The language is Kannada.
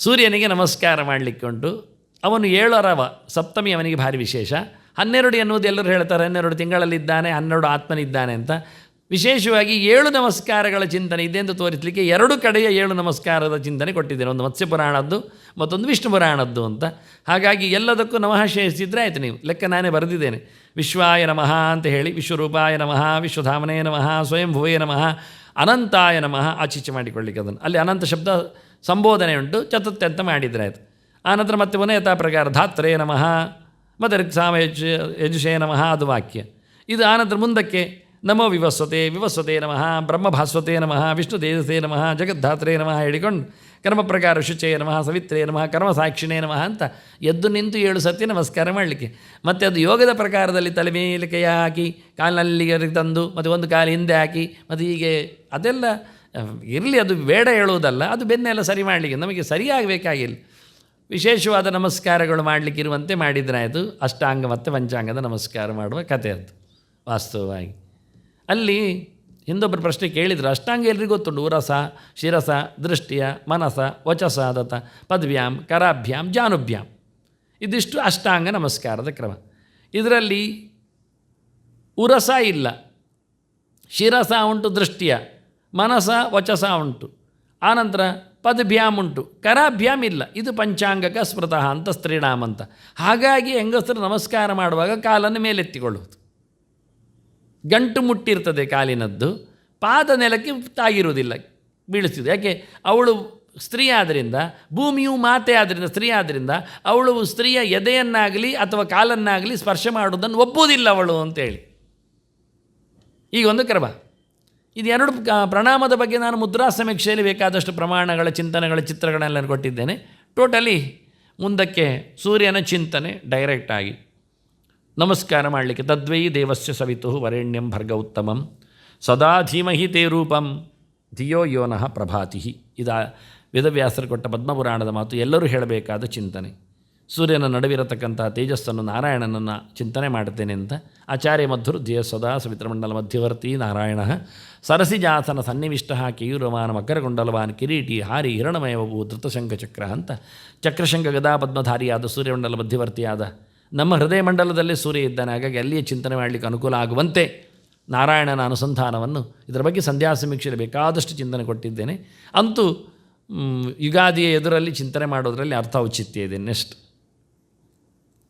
ಸೂರ್ಯನಿಗೆ ನಮಸ್ಕಾರ ಮಾಡಲಿಕ್ಕೆ ಉಂಟು. ಅವನು 7ರವ ಸಪ್ತಮಿ ಅವನಿಗೆ ಭಾರಿ ವಿಶೇಷ. 12 ಎನ್ನುವುದು ಎಲ್ಲರೂ ಹೇಳ್ತಾರೆ, 12 ತಿಂಗಳಲ್ಲಿದ್ದಾನೆ, 12 ಆತ್ಮನಿದ್ದಾನೆ ಅಂತ. ವಿಶೇಷವಾಗಿ 7 ನಮಸ್ಕಾರಗಳ ಚಿಂತನೆ ಇದೆ ಎಂದು ತೋರಿಸಲಿಕ್ಕೆ 2 ಕಡೆಯ 7 ನಮಸ್ಕಾರದ ಚಿಂತನೆ ಕೊಟ್ಟಿದ್ದೇನೆ. ಒಂದು ಮತ್ಸ್ಯ ಪುರಾಣದ್ದು, ಮತ್ತೊಂದು ವಿಷ್ಣು ಪುರಾಣದ್ದು ಅಂತ. ಹಾಗಾಗಿ ಎಲ್ಲದಕ್ಕೂ ನಮಃ ಸೇರಿಸಿದ್ರೆ ಆಯಿತು. ನೀವು ಲೆಕ್ಕ ನಾನೇ ಬರೆದಿದ್ದೇನೆ. ವಿಶ್ವಾಯ ನಮಃ ಅಂತ ಹೇಳಿ, ವಿಶ್ವರೂಪಾಯ ನಮಃ, ವಿಶ್ವಧಾಮನೇ ನಮಃ, ಸ್ವಯಂಭುವೇ ನಮಃ, ಅನಂತಾಯ ನಮಃ ಆಚೀಚೆ ಮಾಡಿಕೊಳ್ಳಿಕ್ಕೆ ಅದನ್ನು. ಅಲ್ಲಿ ಅನಂತ ಶಬ್ದ ಸಂಬೋಧನೆ ಉಂಟು, ಚತುರ್ಥಿ ಅಂತ ಮಾಡಿದರೆ ಆಯಿತು. ಆನಂತರ ಮತ್ತೆ ಪುನಃ ಯಥಾ ಪ್ರಕಾರ ಧಾತ್ರೇ ನಮಃ, ಮತ್ತು ರಿಕ್ಸಾಮ ಯಜುಷೇ ನಮಃ ಅದು ವಾಕ್ಯ. ಇದು ಆನಂತರ ಮುಂದಕ್ಕೆ ನಮೋ ವಿವಸ್ವತೆ ನಮಃ, ಬ್ರಹ್ಮಭಾಸ್ವತೆ ನಮಃ, ವಿಷ್ಣು ತೇಜಸೇ ನಮಃ, ಜಗದ್ಧಾತ್ರೇ ನಮಃ ಹೇಳಿಕೊಂಡು ಕರ್ಮ ಪ್ರಕಾರ ಶುಚೇ ನಮಃ, ಸವಿತ್ರೇ ನಮಃ, ಕರ್ಮಸಾಕ್ಷಿಣೇ ನಮಃ ಅಂತ ಎದ್ದು ನಿಂತು 7 ಸತಿ ನಮಸ್ಕಾರ ಮಾಡಲಿಕ್ಕೆ. ಮತ್ತು ಅದು ಯೋಗದ ಪ್ರಕಾರದಲ್ಲಿ ತಲೆ ಮೇಲೆ ಕೈ ಹಾಕಿ ಕಾಲಿನಲ್ಲಿ ತಂದು ಮತ್ತು ಒಂದು ಕಾಲು ಹಿಂದೆ ಹಾಕಿ ಮತ್ತು ಹೀಗೆ ಅದೆಲ್ಲ ಇರಲಿ, ಅದು ಬೇಡ ಹೇಳುವುದಲ್ಲ, ಅದು ಬೆನ್ನೆಲ್ಲ ಸರಿ ಮಾಡಲಿಕ್ಕೆ ನಮಗೆ ಸರಿಯಾಗಬೇಕಾಗಿಲ್ಲ. ವಿಶೇಷವಾದ ನಮಸ್ಕಾರಗಳು ಮಾಡಲಿಕ್ಕಿರುವಂತೆ ಮಾಡಿದರೆ ಆಯಿತು. ಅಷ್ಟಾಂಗ ಮತ್ತು ಪಂಚಾಂಗದ ನಮಸ್ಕಾರ ಮಾಡುವ ಕಥೆ ಅದು ವಾಸ್ತವವಾಗಿ. ಅಲ್ಲಿ ಹಿಂದೊಬ್ಬರು ಪ್ರಶ್ನೆ ಕೇಳಿದರು. ಅಷ್ಟಾಂಗ ಎಲ್ರಿಗೂ ಗೊತ್ತುಂಟು. ಉರಸ, ಶಿರಸ, ದೃಷ್ಟಿಯ, ಮನಸ, ವಚಸ, ದತ್ತ, ಪದ್ಭ್ಯಾಂ, ಕರಾಭ್ಯಾಂ, ಜಾನುಭ್ಯಾಂ. ಇದಿಷ್ಟು ಅಷ್ಟಾಂಗ ನಮಸ್ಕಾರದ ಕ್ರಮ. ಇದರಲ್ಲಿ ಉರಸ ಇಲ್ಲ, ಶಿರಸ ಉಂಟು, ದೃಷ್ಟಿಯ, ಮನಸ, ವಚಸ ಉಂಟು, ಆನಂತರ ಪದ್ಭ್ಯಾಮ್ ಉಂಟು, ಕರಾಭ್ಯಾಮ್ ಇಲ್ಲ. ಇದು ಪಂಚಾಂಗಕ ಸ್ಮೃತಃ ಅಂತ ಸ್ತ್ರೀಣಾಮ್ ಅಂತ. ಹಾಗಾಗಿ ಹೆಂಗಸರು ನಮಸ್ಕಾರ ಮಾಡುವಾಗ ಕಾಲನ್ನು ಮೇಲೆತ್ತಿಕೊಳ್ಳುವುದು. ಗಂಟು ಮುಟ್ಟಿರ್ತದೆ ಕಾಲಿನದ್ದು, ಪಾದ ನೆಲಕ್ಕೆ ತಾಗಿರುವುದಿಲ್ಲ, ಬೀಳಿಸ್ತಿದ್ದು. ಯಾಕೆ? ಅವಳು ಸ್ತ್ರೀ ಆದ್ದರಿಂದ, ಭೂಮಿಯು ಮಾತೆ ಆದ್ದರಿಂದ, ಸ್ತ್ರೀ ಆದ್ದರಿಂದ ಅವಳು ಸ್ತ್ರೀಯ ಎದೆಯನ್ನಾಗಲಿ ಅಥವಾ ಕಾಲನ್ನಾಗಲಿ ಸ್ಪರ್ಶ ಮಾಡುವುದನ್ನು ಒಪ್ಪುವುದಿಲ್ಲ ಅವಳು ಅಂತೇಳಿ. ಈಗ ಒಂದು ಕ್ರಮ. ಇದು 2 ಪ್ರಣಾಮದ ಬಗ್ಗೆ ನಾನು ಮುದ್ರಾ ಸಮೀಕ್ಷೆಯಲ್ಲಿ ಬೇಕಾದಷ್ಟು ಪ್ರಮಾಣಗಳ ಚಿಂತನೆಗಳ ಚಿತ್ರಗಳನ್ನೆಲ್ಲ ಕೊಟ್ಟಿದ್ದೇನೆ. ಟೋಟಲಿ ಮುಂದಕ್ಕೆ ಸೂರ್ಯನ ಚಿಂತನೆ ಡೈರೆಕ್ಟಾಗಿ ನಮಸ್ಕಾರ ಮಾಡಲಿಕ್ಕೆ. ತದ್ವೈ ದೇವಸ್ಯ ಸವಿತು ವರೆಣ್ಯಂ ಭರ್ಗ ಉತ್ತಮಂ ಸದಾ ಧೀಮಹಿ ತೇ ರೂಪಂ ಧಿಯೋ ಯೋನಃ ಪ್ರಭಾತಿ. ಇದು ವೇದವ್ಯಾಸರು ಕೊಟ್ಟ ಪದ್ಮಪುರಾಣದ ಮಾತು, ಎಲ್ಲರೂ ಹೇಳಬೇಕಾದ ಚಿಂತನೆ. ಸೂರ್ಯನ ನಡುವಿರತಕ್ಕಂತಹ ತೇಜಸ್ಸನ್ನು ನಾರಾಯಣನನ್ನು ಚಿಂತನೆ ಮಾಡುತ್ತೇನೆ ಅಂತ ಆಚಾರ್ಯ ಮಧ್ವರು ಧ್ಯೇಯ ಸದಾ ಸವಿತ್ರಮಂಡಲ ಮಧ್ಯವರ್ತಿ ನಾರಾಯಣ ಸರಸಿಜಾಸನ ಸನ್ನಿವಿಷ್ಟ ಕೇಯೂರವಾನ ಮಕರಕುಂಡಲವಾನ್ ಕಿರೀಟಿ ಹಾರಿ ಹಿರಣಮಯವವು ಧೃತಶಂಖಚಕ್ರ ಅಂತ ಚಕ್ರಶಂಖ ಗದಾ ಪದ್ಮಧಾರಿಯಾದ ಸೂರ್ಯಮಂಡಲ ಮಧ್ಯವರ್ತಿಯಾದ ನಮ್ಮ ಹೃದಯ ಮಂಡಲದಲ್ಲೇ ಸೂರ್ಯ ಇದ್ದಾನೆ. ಹಾಗಾಗಿ ಅಲ್ಲಿಯೇ ಚಿಂತನೆ ಮಾಡಲಿಕ್ಕೆ ಅನುಕೂಲ ಆಗುವಂತೆ ನಾರಾಯಣನ ಅನುಸಂಧಾನವನ್ನು ಇದರ ಬಗ್ಗೆ ಸಂಧ್ಯಾ ಸಮೀಕ್ಷೆಯಲ್ಲಿ ಬೇಕಾದಷ್ಟು ಚಿಂತನೆ ಕೊಟ್ಟಿದ್ದೇನೆ. ಅಂತೂ ಯುಗಾದಿಯ ಎದುರಲ್ಲಿ ಚಿಂತನೆ ಮಾಡೋದರಲ್ಲಿ ಅರ್ಥ ಔಚಿತ್ಯ ಇದೆ. ನೆಕ್ಸ್ಟ್